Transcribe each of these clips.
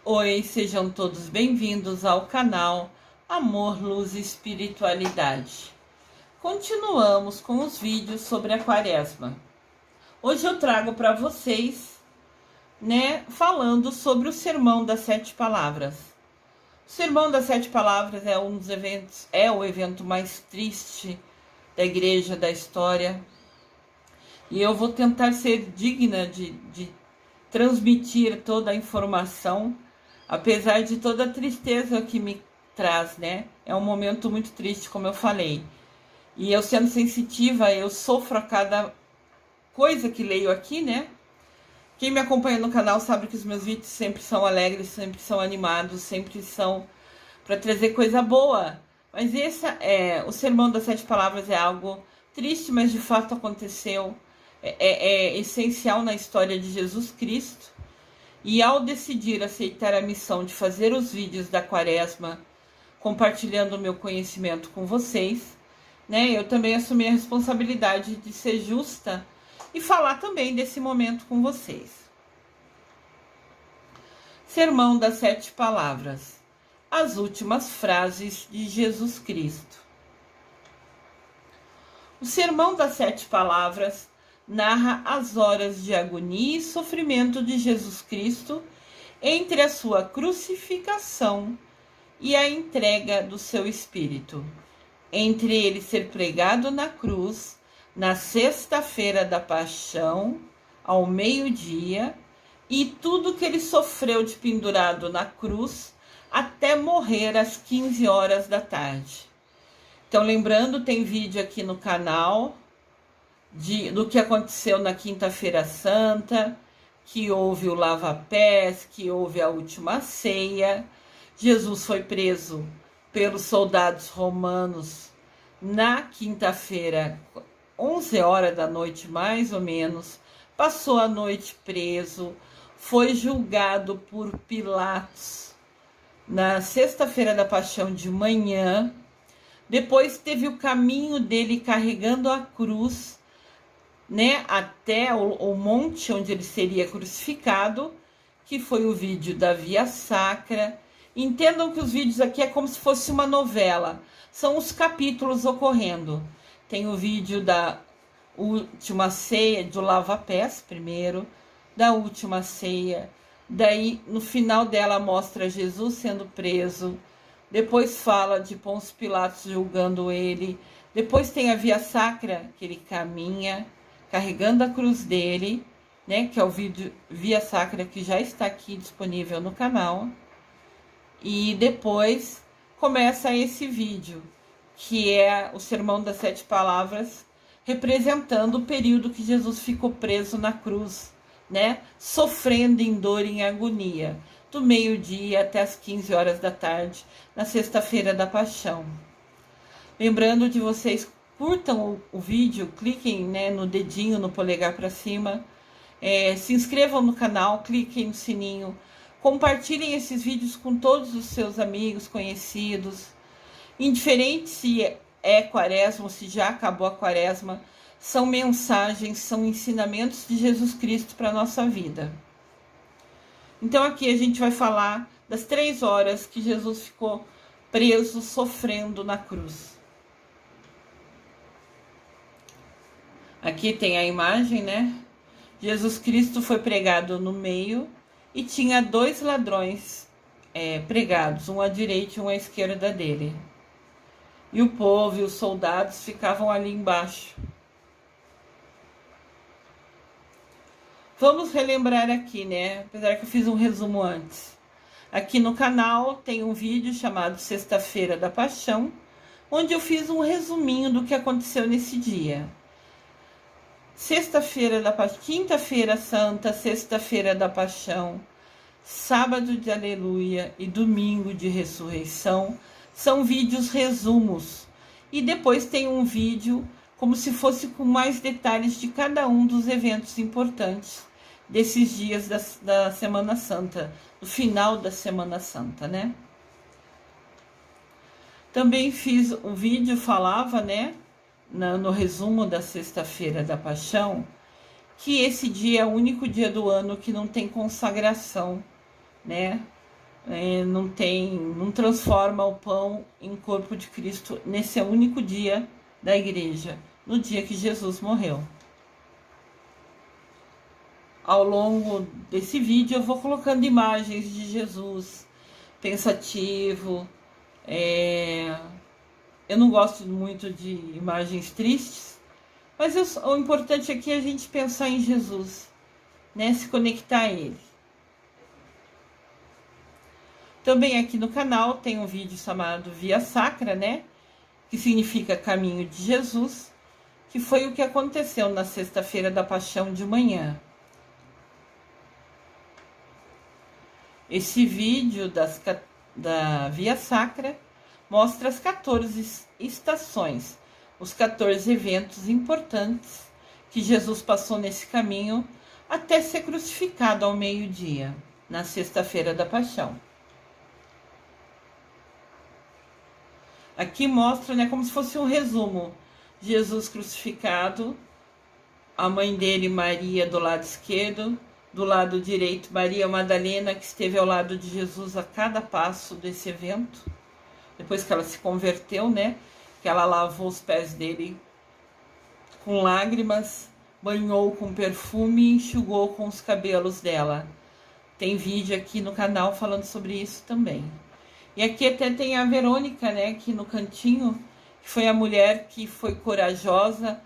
Oi, sejam todos bem-vindos ao canal Amor, Luz e Espiritualidade. Continuamos com os vídeos sobre a Quaresma. Hoje eu trago para vocês, falando sobre o Sermão das Sete Palavras. O Sermão das Sete Palavras é um dos eventos, é o evento mais triste da igreja, da história. E eu vou tentar ser digna de transmitir toda a informação, apesar de toda a tristeza que me traz, né? É um momento muito triste, como eu falei. E eu, sendo sensitiva, eu sofro a cada coisa que leio aqui, né? Quem me acompanha no canal sabe que os meus vídeos sempre são alegres, sempre são animados, sempre são para trazer coisa boa. Mas o Sermão das Sete Palavras é algo triste, mas de fato aconteceu. É essencial na história de Jesus Cristo. E ao decidir aceitar a missão de fazer os vídeos da Quaresma, compartilhando o meu conhecimento com vocês, eu também assumi a responsabilidade de ser justa e falar também desse momento com vocês. Sermão das Sete Palavras. As últimas frases de Jesus Cristo. O Sermão das Sete Palavras narra as horas de agonia e sofrimento de Jesus Cristo entre a sua crucificação e a entrega do seu espírito, entre ele ser pregado na cruz na sexta-feira da Paixão, ao meio-dia, e tudo que ele sofreu de pendurado na cruz até morrer às 15 horas da tarde. Então, lembrando, tem vídeo aqui no canal do que aconteceu na Quinta-feira Santa, que houve o lava-pés, que houve a última ceia. Jesus foi preso pelos soldados romanos na quinta-feira, 11 horas da noite mais ou menos, passou a noite preso, foi julgado por Pilatos na sexta-feira da Paixão de manhã, depois teve o caminho dele carregando a cruz, até o monte onde ele seria crucificado, que foi o vídeo da Via Sacra. Entendam que os vídeos aqui é como se fosse uma novela, são os capítulos ocorrendo. Tem o vídeo da última ceia, do lava-pés primeiro, da última ceia, daí no final dela mostra Jesus sendo preso, depois fala de Pôncio Pilatos julgando ele, depois tem a Via Sacra, que ele caminha carregando a cruz dele, que é o vídeo Via Sacra, que já está aqui disponível no canal. E depois começa esse vídeo, que é o Sermão das Sete Palavras, representando o período que Jesus ficou preso na cruz, sofrendo em dor e em agonia, do meio-dia até as 15 horas da tarde, na sexta-feira da Paixão. Lembrando de vocês, curtam o vídeo, cliquem no dedinho, no polegar para cima, se inscrevam no canal, cliquem no sininho, compartilhem esses vídeos com todos os seus amigos, conhecidos. Indiferente se é Quaresma ou se já acabou a Quaresma, são mensagens, são ensinamentos de Jesus Cristo para a nossa vida. Então aqui a gente vai falar das 3 horas que Jesus ficou preso, sofrendo na cruz. Aqui tem a imagem, Jesus Cristo foi pregado no meio e tinha 2 ladrões pregados, um à direita e um à esquerda dele. E o povo e os soldados ficavam ali embaixo. Vamos relembrar aqui, apesar que eu fiz um resumo antes. Aqui no canal tem um vídeo chamado Sexta-feira da Paixão, onde eu fiz um resuminho do que aconteceu nesse dia. Sexta-feira da Paixão, Quinta-feira Santa, Sexta-feira da Paixão, Sábado de Aleluia e Domingo de Ressurreição são vídeos resumos. E depois tem um vídeo como se fosse com mais detalhes de cada um dos eventos importantes desses dias da Semana Santa, do final da Semana Santa, Também fiz um vídeo, falava, no resumo da Sexta-feira da Paixão, que esse dia é o único dia do ano que não tem consagração, não transforma o pão em corpo de Cristo nesse único dia da igreja, no dia que Jesus morreu. Ao longo desse vídeo eu vou colocando imagens de Jesus pensativo. Eu não gosto muito de imagens tristes, mas o importante aqui é a gente pensar em Jesus, né? Se conectar a Ele. Também aqui no canal tem um vídeo chamado Via Sacra, né? Que significa caminho de Jesus, que foi o que aconteceu na sexta-feira da Paixão de manhã. Esse vídeo da Via Sacra mostra as 14 estações, os 14 eventos importantes que Jesus passou nesse caminho até ser crucificado ao meio-dia, na sexta-feira da Paixão. Aqui mostra, né, como se fosse um resumo. Jesus crucificado, a mãe dele, Maria, do lado esquerdo, do lado direito, Maria Madalena, que esteve ao lado de Jesus a cada passo desse evento. Depois que ela se converteu, né, que ela lavou os pés dele com lágrimas, banhou com perfume e enxugou com os cabelos dela. Tem vídeo aqui no canal falando sobre isso também. E aqui até tem a Verônica, né, aqui no cantinho, que foi a mulher que foi corajosa,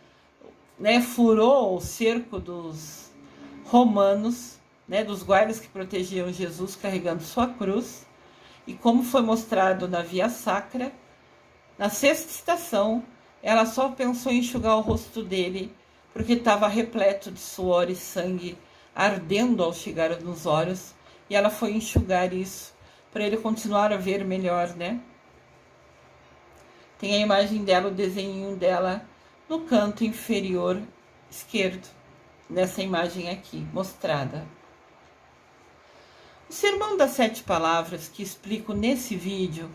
né, furou o cerco dos romanos, né, dos guardas que protegiam Jesus carregando sua cruz. E como foi mostrado na Via Sacra, na sexta estação, ela só pensou em enxugar o rosto dele, porque estava repleto de suor e sangue ardendo ao chegar nos olhos, e ela foi enxugar isso para ele continuar a ver melhor, né? Tem a imagem dela, o desenho dela no canto inferior esquerdo, nessa imagem aqui mostrada. O Sermão das 7 Palavras que explico nesse vídeo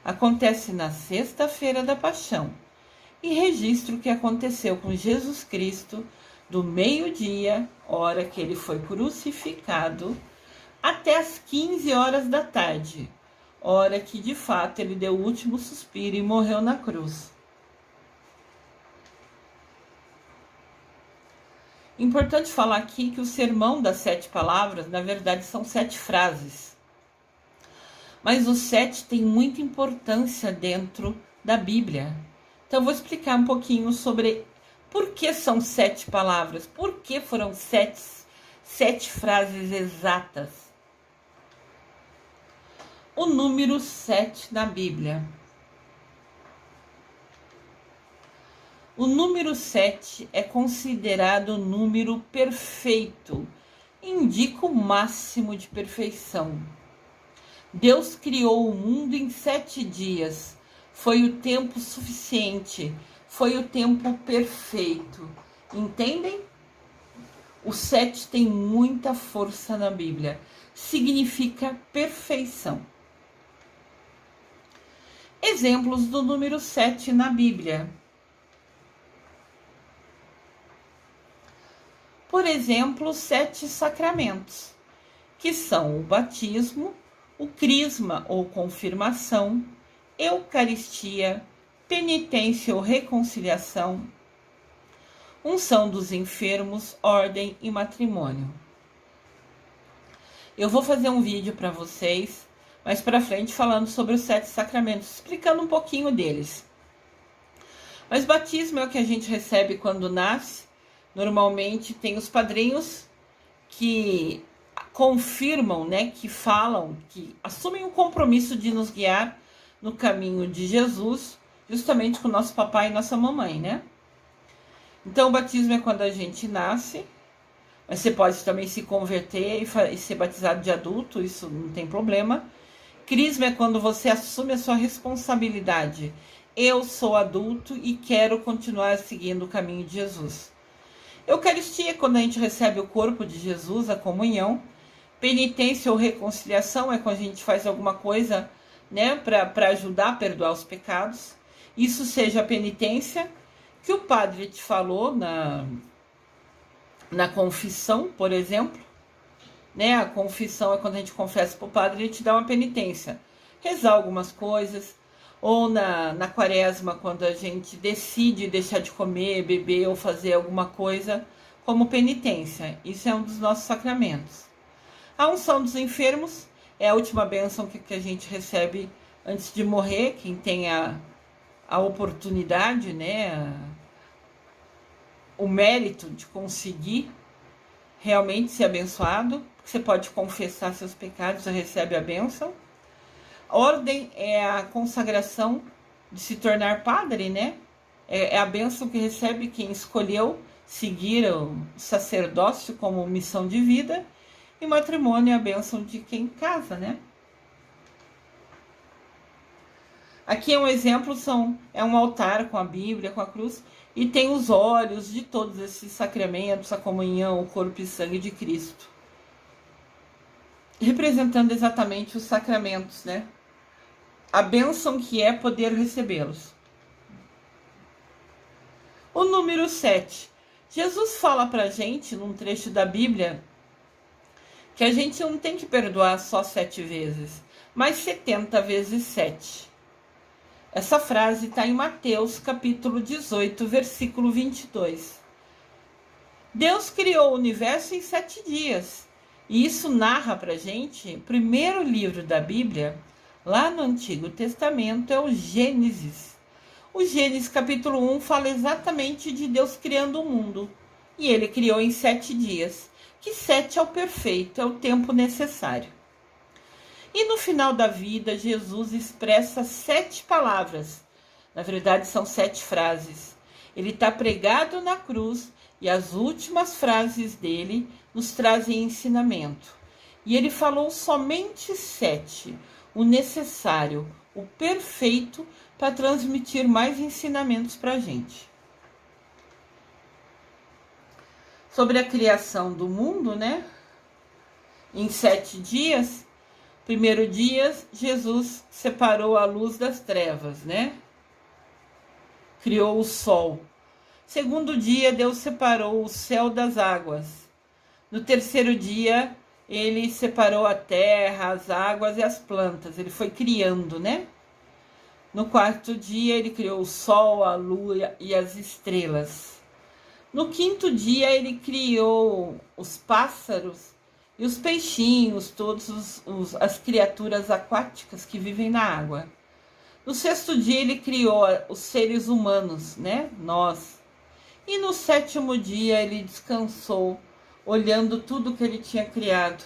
acontece na sexta-feira da Paixão e registra o que aconteceu com Jesus Cristo do meio-dia, hora que ele foi crucificado, até as 15 horas da tarde, hora que de fato ele deu o último suspiro e morreu na cruz. Importante falar aqui que o Sermão das 7 Palavras, na verdade, são 7 frases. Mas o 7 tem muita importância dentro da Bíblia. Então, eu vou explicar um pouquinho sobre por que são 7 palavras, por que foram 7 frases exatas. O número 7 na Bíblia. O número 7 é considerado o número perfeito, indica o máximo de perfeição. Deus criou o mundo em 7 dias, foi o tempo suficiente, foi o tempo perfeito. Entendem? O 7 tem muita força na Bíblia, significa perfeição. Exemplos do número 7 na Bíblia. Por exemplo, 7 sacramentos, que são o batismo, o crisma ou confirmação, eucaristia, penitência ou reconciliação, unção dos enfermos, ordem e matrimônio. Eu vou fazer um vídeo para vocês mais para frente falando sobre os 7 sacramentos, explicando um pouquinho deles. Mas batismo é o que a gente recebe quando nasce. Normalmente tem os padrinhos que confirmam, né, que falam, que assumem o compromisso de nos guiar no caminho de Jesus, justamente com nosso papai e nossa mamãe, né? Então o batismo é quando a gente nasce, mas você pode também se converter e ser batizado de adulto, isso não tem problema. Crisma é quando você assume a sua responsabilidade. Eu sou adulto e quero continuar seguindo o caminho de Jesus. Eucaristia é quando a gente recebe o corpo de Jesus, a comunhão. Penitência ou reconciliação é quando a gente faz alguma coisa, né, para ajudar a perdoar os pecados. Isso seja a penitência que o padre te falou na confissão, por exemplo, né? A confissão é quando a gente confessa para o padre, ele te dá uma penitência. Rezar algumas coisas, ou na quaresma, quando a gente decide deixar de comer, beber ou fazer alguma coisa como penitência. Isso é um dos nossos sacramentos. A unção dos enfermos é a última bênção que a gente recebe antes de morrer, quem tem a oportunidade, né, o mérito de conseguir realmente ser abençoado. Você pode confessar seus pecados e recebe a bênção. Ordem é a consagração de se tornar padre, né? É a bênção que recebe quem escolheu seguir o sacerdócio como missão de vida. E matrimônio é a bênção de quem casa, né? Aqui é um exemplo, é um altar com a Bíblia, com a cruz, e tem os olhos de todos esses sacramentos, a comunhão, o corpo e sangue de Cristo. Representando exatamente os sacramentos, né? A bênção que é poder recebê-los. O número 7. Jesus fala pra gente, num trecho da Bíblia, que a gente não tem que perdoar só 7 vezes, mas 70 vezes 7. Essa frase está em Mateus, capítulo 18, versículo 22. Deus criou o universo em 7 dias. E isso narra pra gente, o primeiro livro da Bíblia, lá no Antigo Testamento, é o Gênesis. O Gênesis, capítulo 1, fala exatamente de Deus criando o mundo. E ele criou em 7 dias. Que 7 é o perfeito, é o tempo necessário. E no final da vida, Jesus expressa 7 palavras. Na verdade, são 7 frases. Ele está pregado na cruz e as últimas frases dele nos trazem ensinamento. E ele falou somente 7, o necessário, o perfeito, para transmitir mais ensinamentos para a gente. Sobre a criação do mundo, né? Em 7 dias, primeiro dia, Jesus separou a luz das trevas, né? Criou o sol. Segundo dia, Deus separou o céu das águas. No terceiro dia, ele separou a terra, as águas e as plantas. Ele foi criando, né? No quarto dia, ele criou o sol, a lua e as estrelas. No quinto dia, ele criou os pássaros e os peixinhos, todas as criaturas aquáticas que vivem na água. No sexto dia, ele criou os seres humanos, né? Nós. E no sétimo dia, ele descansou, olhando tudo que ele tinha criado.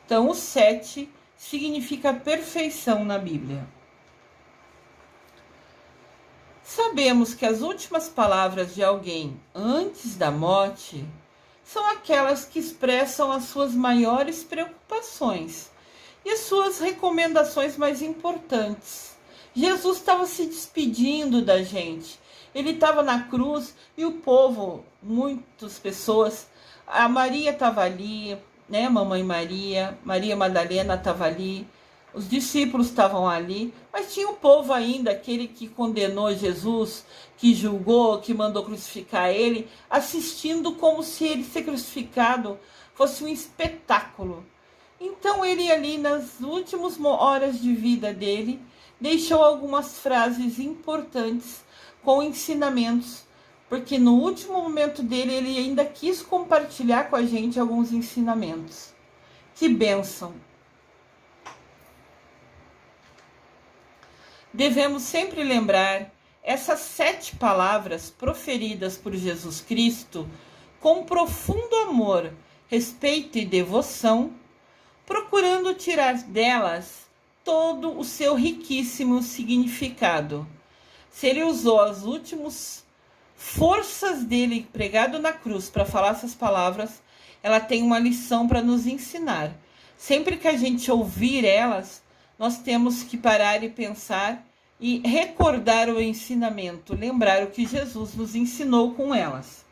Então, o 7 significa perfeição na Bíblia. Sabemos que as últimas palavras de alguém antes da morte são aquelas que expressam as suas maiores preocupações e as suas recomendações mais importantes. Jesus estava se despedindo da gente. Ele estava na cruz e o povo, muitas pessoas, a Maria estava ali, né? Mamãe Maria, Maria Madalena estava ali, os discípulos estavam ali, mas tinha o povo ainda, aquele que condenou Jesus, que julgou, que mandou crucificar ele, assistindo como se ele ser crucificado fosse um espetáculo. Então ele ali, nas últimas horas de vida dele, deixou algumas frases importantes com ensinamentos, porque no último momento dele, ele ainda quis compartilhar com a gente alguns ensinamentos. Que bênção! Devemos sempre lembrar essas 7 palavras proferidas por Jesus Cristo com profundo amor, respeito e devoção, procurando tirar delas todo o seu riquíssimo significado. Se ele usou as últimas forças dele pregado na cruz para falar essas palavras, ela tem uma lição para nos ensinar. Sempre que a gente ouvir elas, nós temos que parar e pensar e recordar o ensinamento, lembrar o que Jesus nos ensinou com elas.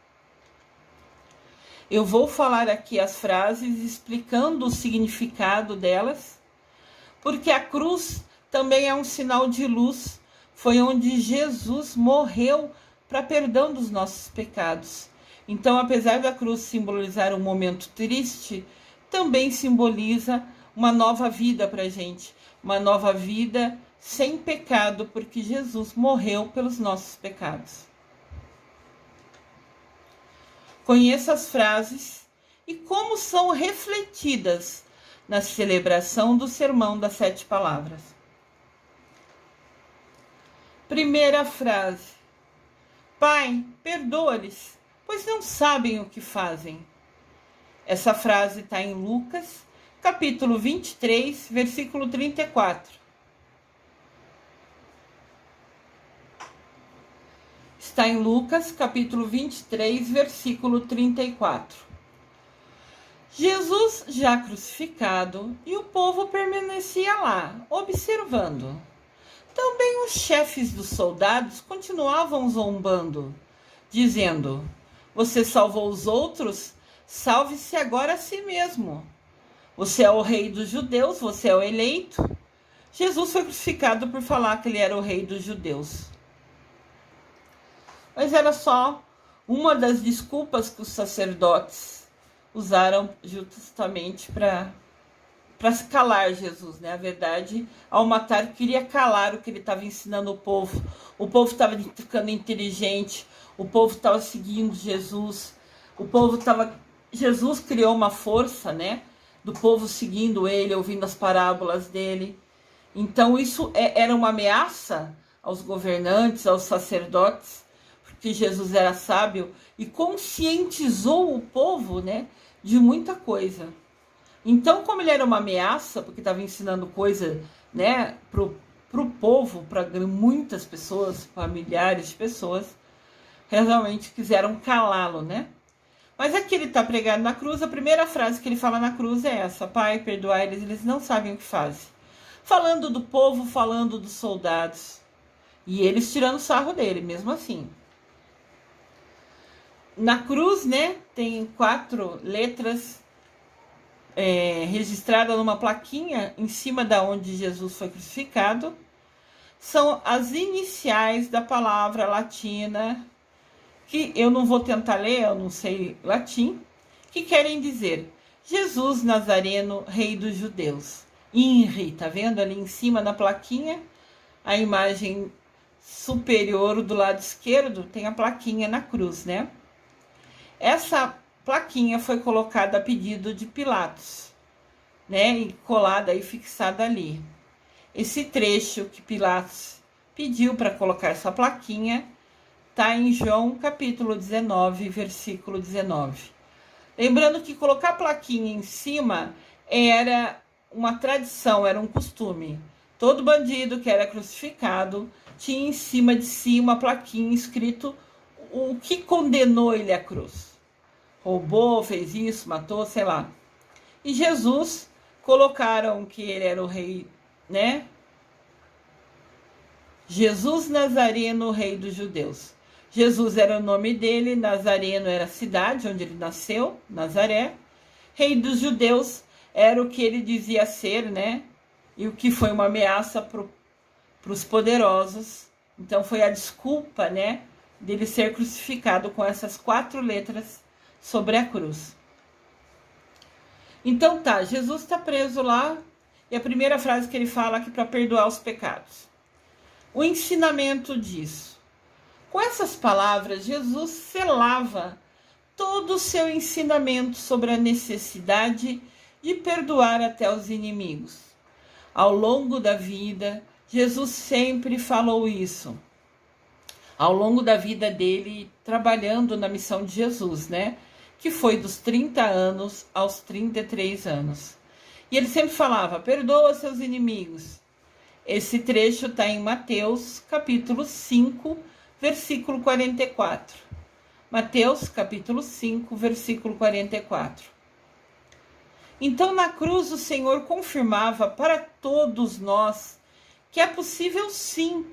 Eu vou falar aqui as frases explicando o significado delas, porque a cruz também é um sinal de luz. Foi onde Jesus morreu para perdão dos nossos pecados. Então, apesar da cruz simbolizar um momento triste, também simboliza uma nova vida para a gente, uma nova vida sem pecado, porque Jesus morreu pelos nossos pecados. Conheça as frases e como são refletidas na celebração do Sermão das 7 Palavras. Primeira frase: Pai, perdoa-lhes, pois não sabem o que fazem. Essa frase está em Lucas, capítulo 23, versículo 34. Está em Lucas, capítulo 23, versículo 34. Jesus já crucificado e o povo permanecia lá, observando. Também os chefes dos soldados continuavam zombando, dizendo: Você salvou os outros? Salve-se agora a si mesmo. Você é o rei dos judeus, você é o eleito. Jesus foi crucificado por falar que ele era o rei dos judeus. Mas era só uma das desculpas que os sacerdotes usaram justamente para calar Jesus, né? A verdade, ao matar, queria calar o que ele estava ensinando o povo. O povo estava ficando inteligente, o povo estava seguindo Jesus, Jesus criou uma força, né? Do povo seguindo ele, ouvindo as parábolas dele. Então isso era uma ameaça aos governantes, aos sacerdotes, porque Jesus era sábio e conscientizou o povo, né, de muita coisa. Então, como ele era uma ameaça, porque estava ensinando coisa, né, pro povo, para muitas pessoas, para milhares de pessoas, realmente quiseram calá-lo, né? Mas aqui ele está pregado na cruz, a primeira frase que ele fala na cruz é essa: Pai, perdoai eles não sabem o que fazem. Falando do povo, falando dos soldados. E eles tirando sarro dele, mesmo assim. Na cruz, né, tem 4 letras registradas numa plaquinha em cima da onde Jesus foi crucificado. São as iniciais da palavra latina, que eu não vou tentar ler, eu não sei latim, que querem dizer: Jesus Nazareno, Rei dos Judeus. INRI, tá vendo ali em cima na plaquinha? A imagem superior do lado esquerdo tem a plaquinha na cruz, né? Essa plaquinha foi colocada a pedido de Pilatos, né? E colada e fixada ali. Esse trecho que Pilatos pediu para colocar essa plaquinha está em João capítulo 19, versículo 19. Lembrando que colocar a plaquinha em cima era uma tradição, era um costume. Todo bandido que era crucificado tinha em cima de si uma plaquinha escrito o que condenou ele à cruz. Roubou, fez isso, matou, sei lá. E Jesus, colocaram que ele era o rei, né? Jesus Nazareno, Rei dos Judeus. Jesus era o nome dele, Nazareno era a cidade onde ele nasceu, Nazaré. Rei dos Judeus era o que ele dizia ser, né? E o que foi uma ameaça para os poderosos. Então foi a desculpa, né, dele ser crucificado com essas 4 letras sobre a cruz. Então tá, Jesus está preso lá e a primeira frase que ele fala aqui para perdoar os pecados. O ensinamento disso. Com essas palavras, Jesus selava todo o seu ensinamento sobre a necessidade de perdoar até os inimigos. Ao longo da vida, Jesus sempre falou isso. Ao longo da vida dele, trabalhando na missão de Jesus, né? Que foi dos 30 anos aos 33 anos. E ele sempre falava: perdoa seus inimigos. Esse trecho está em Mateus, capítulo 5, versículo 44. Mateus, capítulo 5, versículo 44. Então, na cruz, o Senhor confirmava para todos nós que é possível, sim,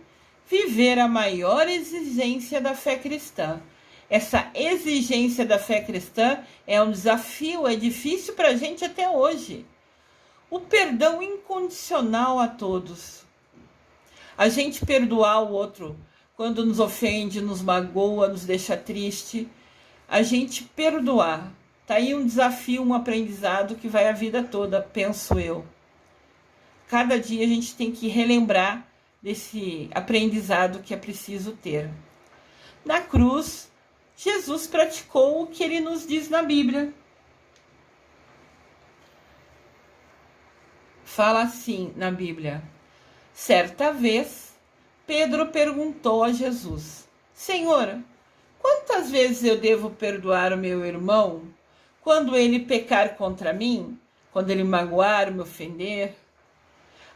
viver a maior exigência da fé cristã. Essa exigência da fé cristã é um desafio, é difícil para a gente até hoje. O perdão incondicional a todos. A gente perdoar o outro quando nos ofende, nos magoa, nos deixa triste. a gente perdoar. Tá aí um desafio, um aprendizado que vai a vida toda, penso eu. Cada dia a gente tem que relembrar desse aprendizado que é preciso ter. Na cruz, Jesus praticou o que ele nos diz na Bíblia. Fala assim na Bíblia: certa vez, Pedro perguntou a Jesus: Senhor, quantas vezes eu devo perdoar o meu irmão quando ele pecar contra mim? Quando ele magoar, me ofender?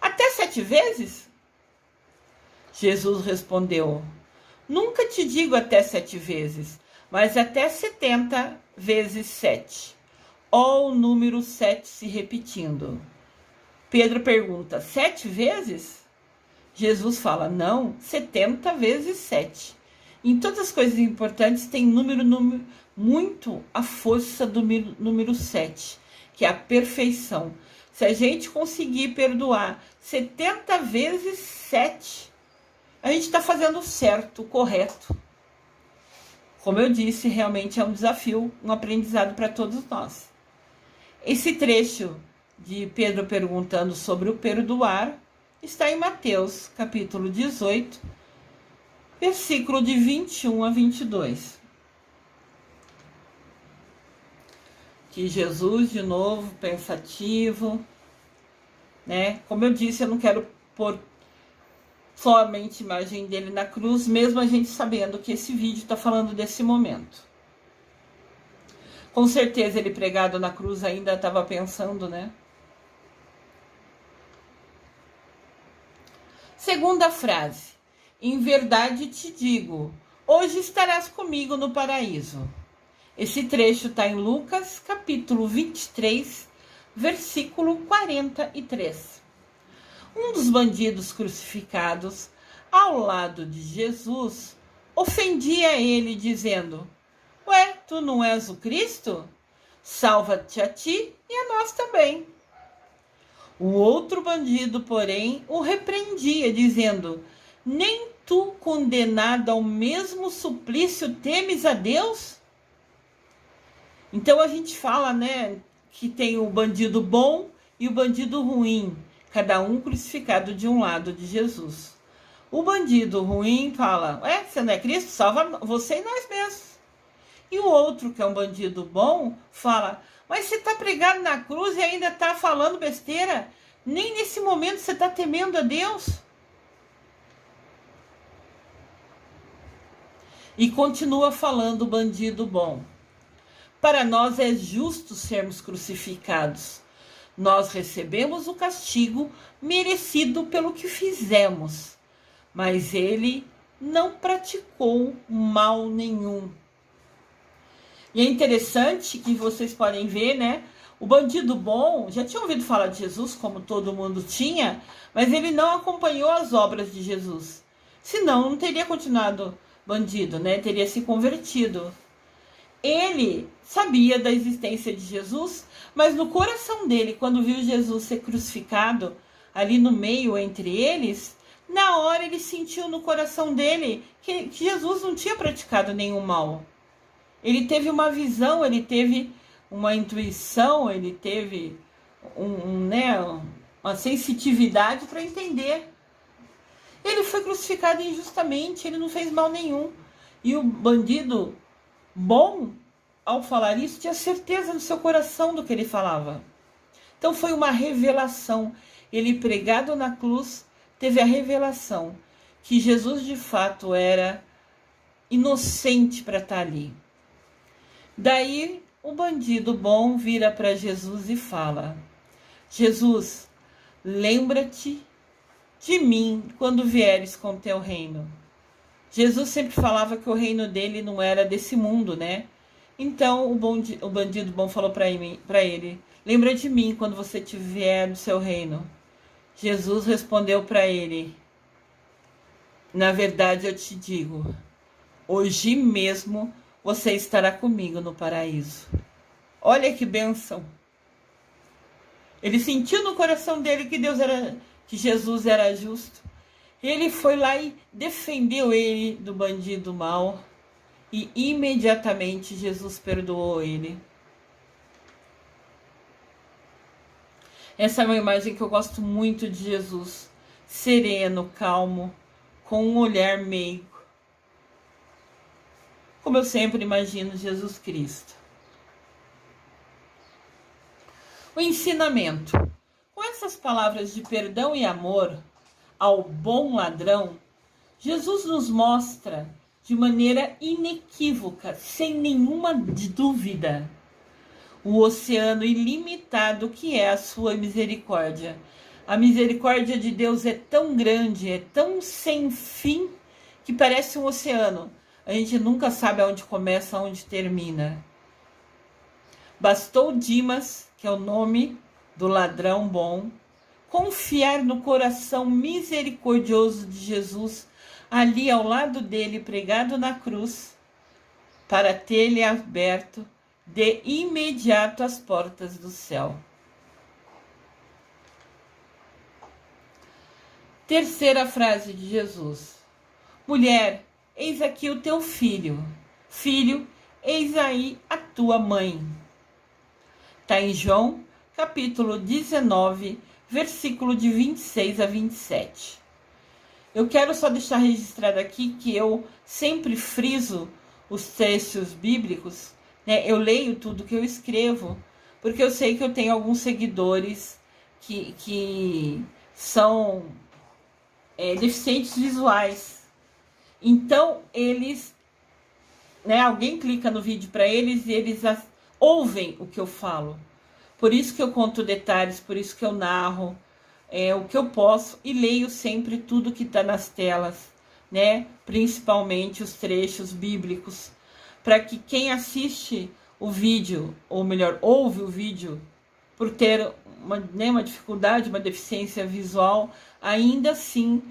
Até 7 vezes? Jesus respondeu: nunca te digo até 7 vezes, mas até 70 vezes 7. Ó, o número 7 se repetindo. Pedro pergunta: 7 vezes? Jesus fala: não, 70 vezes 7. Em todas as coisas importantes tem número muito a força do número 7, que é a perfeição. Se a gente conseguir perdoar 70 vezes 7, a gente está fazendo certo, correto. Como eu disse, realmente é um desafio, um aprendizado para todos nós. Esse trecho de Pedro perguntando sobre o perdoar está em Mateus, capítulo 18, versículo de 21 a 22. Que Jesus, de novo, pensativo, né? Como eu disse, eu não quero pôr somente a imagem dele na cruz, mesmo a gente sabendo que esse vídeo está falando desse momento. Com certeza ele pregado na cruz ainda estava pensando, né? Segunda frase: em verdade te digo, hoje estarás comigo no paraíso. Esse trecho está em Lucas, capítulo 23, versículo 43. Um dos bandidos crucificados ao lado de Jesus ofendia ele, dizendo: ué, tu não és o Cristo? Salva-te a ti e a nós também. O outro bandido, porém, o repreendia, dizendo: nem tu, condenado ao mesmo suplício, temes a Deus? Então a gente fala, né, que tem o bandido bom e o bandido ruim, cada um crucificado de um lado de Jesus. O bandido ruim fala: você não é Cristo? Salva você e nós mesmos. E o outro, que é um bandido bom, fala: mas você está pregado na cruz e ainda está falando besteira? Nem nesse momento você está temendo a Deus? E continua falando o bandido bom: para nós é justo sermos crucificados. Nós recebemos o castigo merecido pelo que fizemos, mas ele não praticou mal nenhum. E é interessante que vocês podem ver, né? O bandido bom já tinha ouvido falar de Jesus, como todo mundo tinha, mas ele não acompanhou as obras de Jesus. Senão, não teria continuado bandido, né? Teria se convertido. Ele sabia da existência de Jesus, mas no coração dele, quando viu Jesus ser crucificado ali no meio entre eles, na hora ele sentiu no coração dele que Jesus não tinha praticado nenhum mal. Ele teve uma visão, ele teve uma intuição, ele teve uma sensitividade para entender. Ele foi crucificado injustamente, ele não fez mal nenhum. E o bandido bom, ao falar isso, tinha certeza no seu coração do que ele falava. Então foi uma revelação. Ele, pregado na cruz, teve a revelação que Jesus de fato era inocente para estar ali. Daí o bandido bom vira para Jesus e fala: Jesus, lembra-te de mim quando vieres com teu reino. Jesus sempre falava que o reino dele não era desse mundo, né? Então o bandido bom falou para ele: lembra de mim quando você tiver no seu reino. Jesus respondeu para ele: na verdade eu te digo, hoje mesmo você estará comigo no paraíso. Olha que bênção. Ele sentiu no coração dele que Jesus era justo. Ele foi lá e defendeu ele do bandido mau. e imediatamente Jesus perdoou ele. Essa é uma imagem que eu gosto muito de Jesus, sereno, calmo, com um olhar meigo, como eu sempre imagino Jesus Cristo. O ensinamento. Com essas palavras de perdão e amor ao bom ladrão, Jesus nos mostra de maneira inequívoca, sem nenhuma dúvida, o oceano ilimitado que é a sua misericórdia. A misericórdia de Deus é tão grande, é tão sem fim, que parece um oceano. A gente nunca sabe aonde começa, aonde termina. Bastou Dimas, que é o nome do ladrão bom, confiar no coração misericordioso de Jesus, ali ao lado dele, pregado na cruz, para ter-lhe aberto de imediato as portas do céu. Terceira frase de Jesus: mulher, eis aqui o teu filho. Filho, eis aí a tua mãe. Está em João, capítulo 19, versículo de 26 a 27. Eu quero só deixar registrado aqui que eu sempre friso os textos bíblicos, né? Eu leio tudo que eu escrevo, porque eu sei que eu tenho alguns seguidores que são deficientes visuais. Então, eles, né, alguém clica no vídeo para eles e eles ouvem o que eu falo. Por isso que eu conto detalhes, por isso que eu narro o que eu posso e leio sempre tudo que está nas telas, né? Principalmente os trechos bíblicos, para que quem assiste o vídeo, ou melhor, ouve o vídeo, por ter uma dificuldade, uma deficiência visual, ainda assim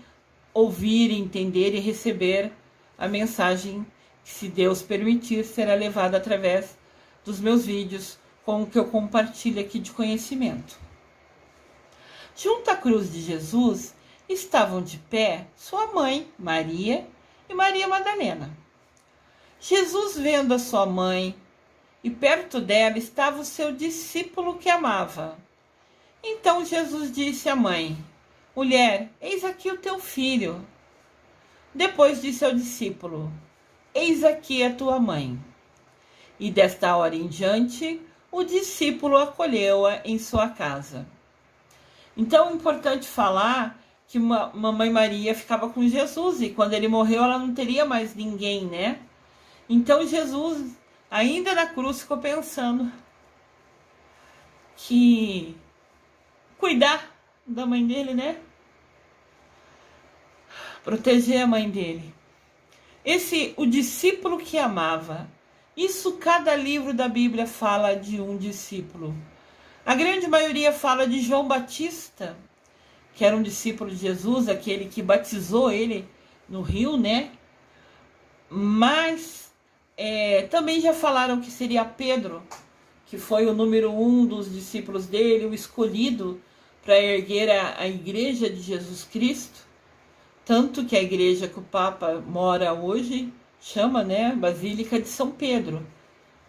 ouvir, entender e receber a mensagem que, se Deus permitir, será levada através dos meus vídeos, com o que eu compartilho aqui de conhecimento. Junto à cruz de Jesus estavam de pé sua mãe, Maria, e Maria Madalena. Jesus, vendo a sua mãe, e perto dela estava o seu discípulo que amava. Então Jesus disse à mãe: mulher, eis aqui o teu filho. Depois disse ao discípulo: eis aqui a tua mãe. E desta hora em diante, o discípulo acolheu-a em sua casa. Então é importante falar que mamãe Maria ficava com Jesus, e quando ele morreu ela não teria mais ninguém, né? Então Jesus, ainda na cruz, ficou pensando que cuidar da mãe dele, né? Proteger a mãe dele. O discípulo que amava. Isso cada livro da Bíblia fala de um discípulo. A grande maioria fala de João Batista, que era um discípulo de Jesus, aquele que batizou ele no rio, né? Mas também já falaram que seria Pedro, que foi o número 1 dos discípulos dele, o escolhido para erguer a igreja de Jesus Cristo. Tanto que a igreja que o Papa mora hoje chama, né, Basílica de São Pedro.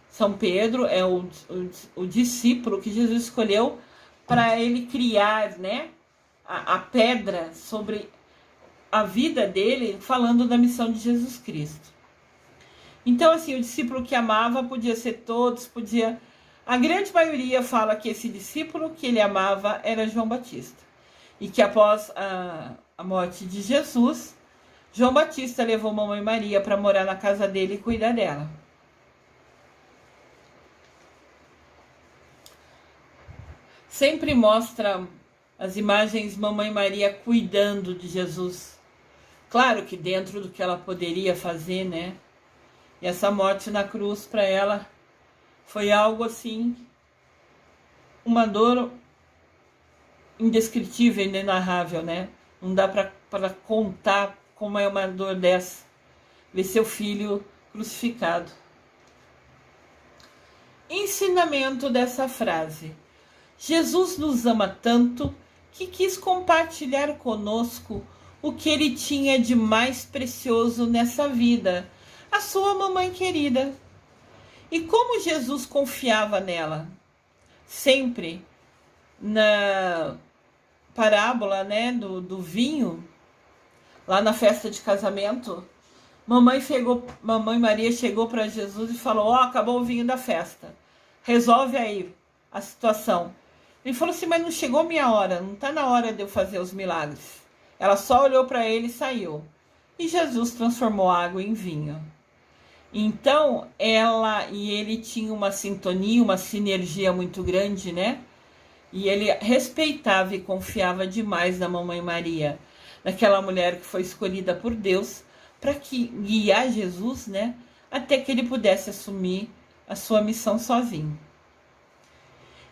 São Pedro é o discípulo que Jesus escolheu para ele criar, né, a pedra sobre a vida dele, falando da missão de Jesus Cristo. Então, assim, o discípulo que amava podia ser todos, podia... A grande maioria fala que esse discípulo que ele amava era João Batista. E que após a morte de Jesus, João Batista levou mamãe Maria para morar na casa dele e cuidar dela. Sempre mostra as imagens mamãe Maria cuidando de Jesus. Claro que dentro do que ela poderia fazer, né? E essa morte na cruz para ela foi algo assim, uma dor indescritível, inenarrável, né? Não dá para contar como é uma dor dessa, ver seu filho crucificado. Ensinamento dessa frase: Jesus nos ama tanto que quis compartilhar conosco o que ele tinha de mais precioso nessa vida, a sua mamãe querida. E como Jesus confiava nela, sempre na parábola, né, do vinho, lá na festa de casamento, mamãe Maria chegou para Jesus e falou: ó, acabou o vinho da festa, resolve aí a situação. Ele falou assim: mas não chegou a minha hora, não está na hora de eu fazer os milagres. Ela só olhou para ele e saiu. E Jesus transformou água em vinho. Então, ela e ele tinham uma sintonia, uma sinergia muito grande, né? E ele respeitava e confiava demais na mamãe Maria, naquela mulher que foi escolhida por Deus para guiar Jesus, né? Até que ele pudesse assumir a sua missão sozinho.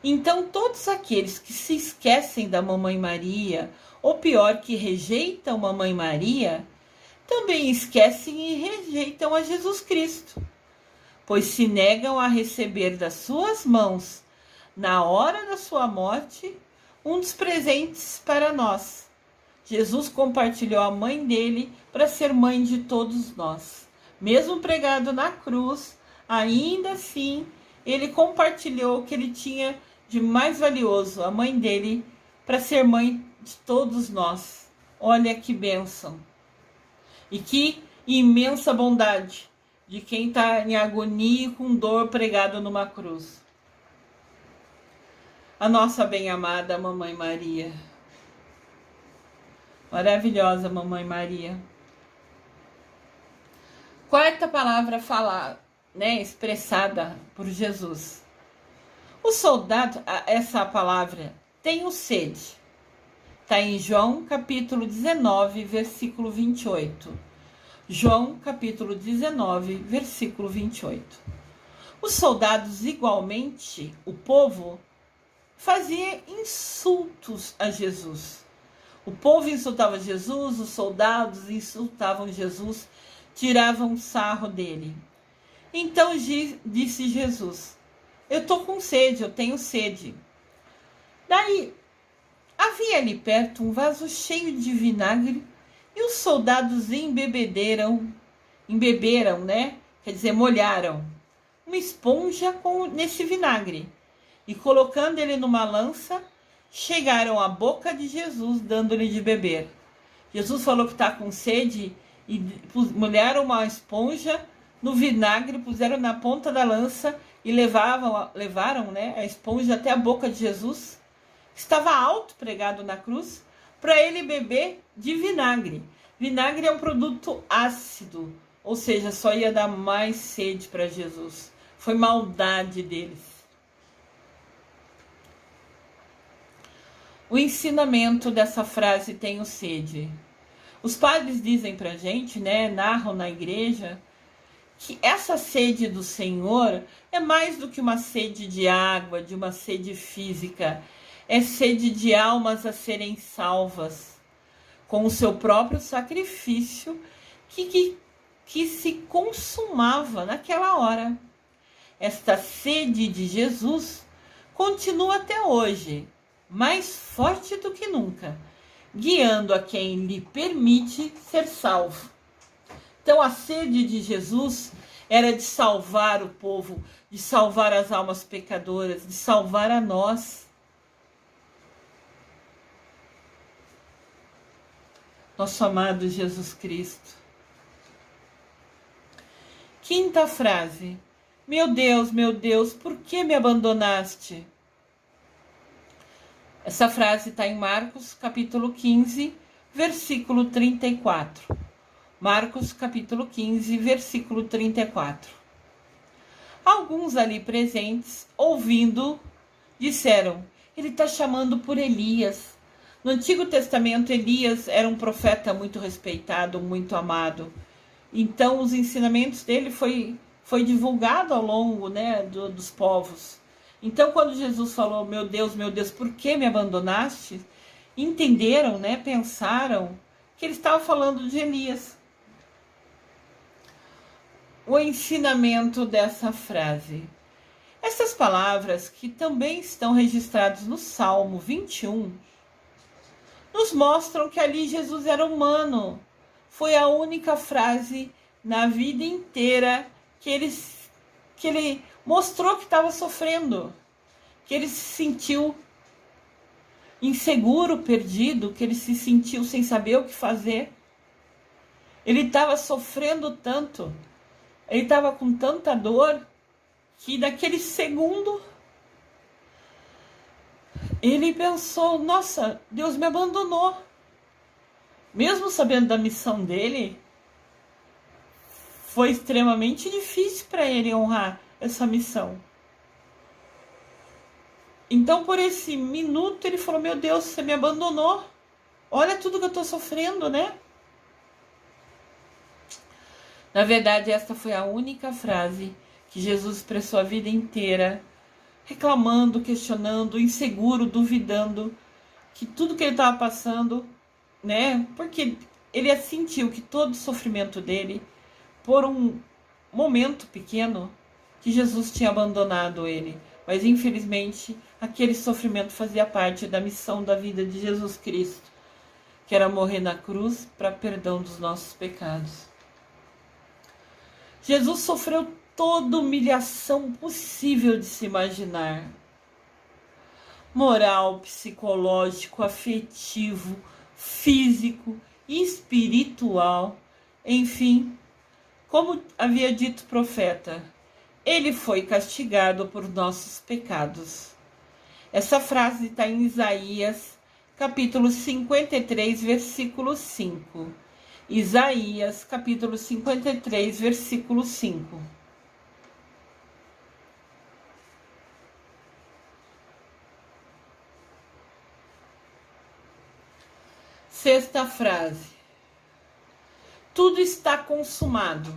Então, todos aqueles que se esquecem da mamãe Maria, ou pior, que rejeitam a mamãe Maria, também esquecem e rejeitam a Jesus Cristo, pois se negam a receber das suas mãos, na hora da sua morte, um dos presentes para nós. Jesus compartilhou a mãe dele para ser mãe de todos nós. Mesmo pregado na cruz, ainda assim, ele compartilhou o que ele tinha de mais valioso, a mãe dele, para ser mãe de todos nós. Olha que bênção! E que imensa bondade de quem está em agonia e com dor pregado numa cruz. A nossa bem-amada Mamãe Maria. Maravilhosa Mamãe Maria. Quarta palavra falada, né, expressada por Jesus. O soldado, essa palavra, tem sede. Está em João capítulo 19, versículo 28. João capítulo 19, versículo 28. Os soldados, igualmente, o povo, fazia insultos a Jesus. O povo insultava Jesus, os soldados insultavam Jesus, tiravam sarro dele. Então disse Jesus: eu estou com sede, eu tenho sede. Daí, havia ali perto um vaso cheio de vinagre e os soldados embeberam, né? Quer dizer, molharam uma esponja nesse vinagre e, colocando ele numa lança, chegaram à boca de Jesus, dando-lhe de beber. Jesus falou que está com sede e molharam uma esponja no vinagre, puseram na ponta da lança e levaram, né, a esponja até a boca de Jesus, que estava alto, pregado na cruz, para ele beber de vinagre. Vinagre é um produto ácido, ou seja, só ia dar mais sede para Jesus. Foi maldade deles. O ensinamento dessa frase, tenho sede. Os padres dizem pra gente, né, narram na igreja, que essa sede do Senhor é mais do que uma sede de água, de uma sede física. É sede de almas a serem salvas, com o seu próprio sacrifício que se consumava naquela hora. Esta sede de Jesus continua até hoje, mais forte do que nunca, guiando a quem lhe permite ser salvo. Então a sede de Jesus era de salvar o povo, de salvar as almas pecadoras, de salvar a nós. Nosso amado Jesus Cristo. Quinta frase. Meu Deus, por que me abandonaste? Essa frase está em Marcos, capítulo 15, versículo 34. Marcos, capítulo 15, versículo 34. Alguns ali presentes, ouvindo, disseram: ele está chamando por Elias. No Antigo Testamento, Elias era um profeta muito respeitado, muito amado. Então, os ensinamentos dele foi divulgado ao longo, né, dos povos. Então, quando Jesus falou, meu Deus, por que me abandonaste? Entenderam, né, pensaram que ele estava falando de Elias. O ensinamento dessa frase. Essas palavras, que também estão registradas no Salmo 21, nos mostram que ali Jesus era humano. Foi a única frase na vida inteira que ele mostrou que estava sofrendo, que ele se sentiu inseguro, perdido, que ele se sentiu sem saber o que fazer. Ele estava sofrendo tanto, ele estava com tanta dor, que naquele segundo ele pensou: nossa, Deus me abandonou. Mesmo sabendo da missão dele, foi extremamente difícil para ele honrar essa missão. Então, por esse minuto, ele falou: meu Deus, você me abandonou. Olha tudo que eu estou sofrendo, né? Na verdade, esta foi a única frase que Jesus expressou a vida inteira, reclamando, questionando, inseguro, duvidando, que tudo que ele estava passando, né? Porque ele sentiu que todo o sofrimento dele, por um momento pequeno, que Jesus tinha abandonado ele. Mas infelizmente, aquele sofrimento fazia parte da missão da vida de Jesus Cristo, que era morrer na cruz para perdão dos nossos pecados. Jesus sofreu toda humilhação possível de se imaginar. Moral, psicológico, afetivo, físico, espiritual, enfim, como havia dito o profeta, ele foi castigado por nossos pecados. Essa frase está em Isaías, capítulo 53, versículo 5. Isaías, capítulo 53, versículo 5. Sexta frase. Tudo está consumado.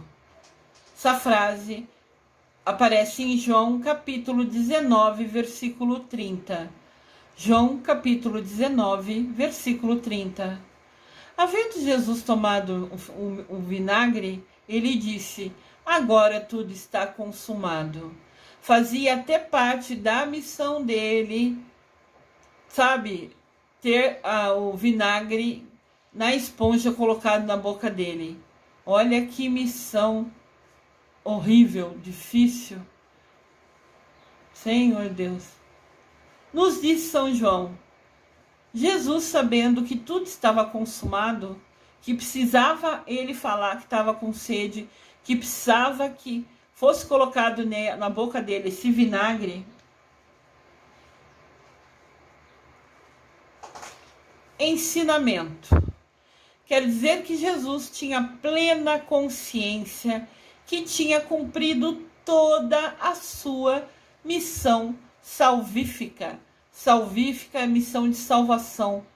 Essa frase aparece em João, capítulo 19, versículo 30. João, capítulo 19, versículo 30. Havendo Jesus tomado o vinagre, ele disse: agora tudo está consumado. Fazia até parte da missão dele, sabe, ter o vinagre na esponja colocado na boca dele. Olha que missão horrível, difícil. Senhor Deus. Nos diz São João: Jesus, sabendo que tudo estava consumado, que precisava ele falar que estava com sede, que precisava que fosse colocado na boca dele esse vinagre, ensinamento. Quer dizer que Jesus tinha plena consciência que tinha cumprido toda a sua missão salvífica. Salvífica é missão de salvação,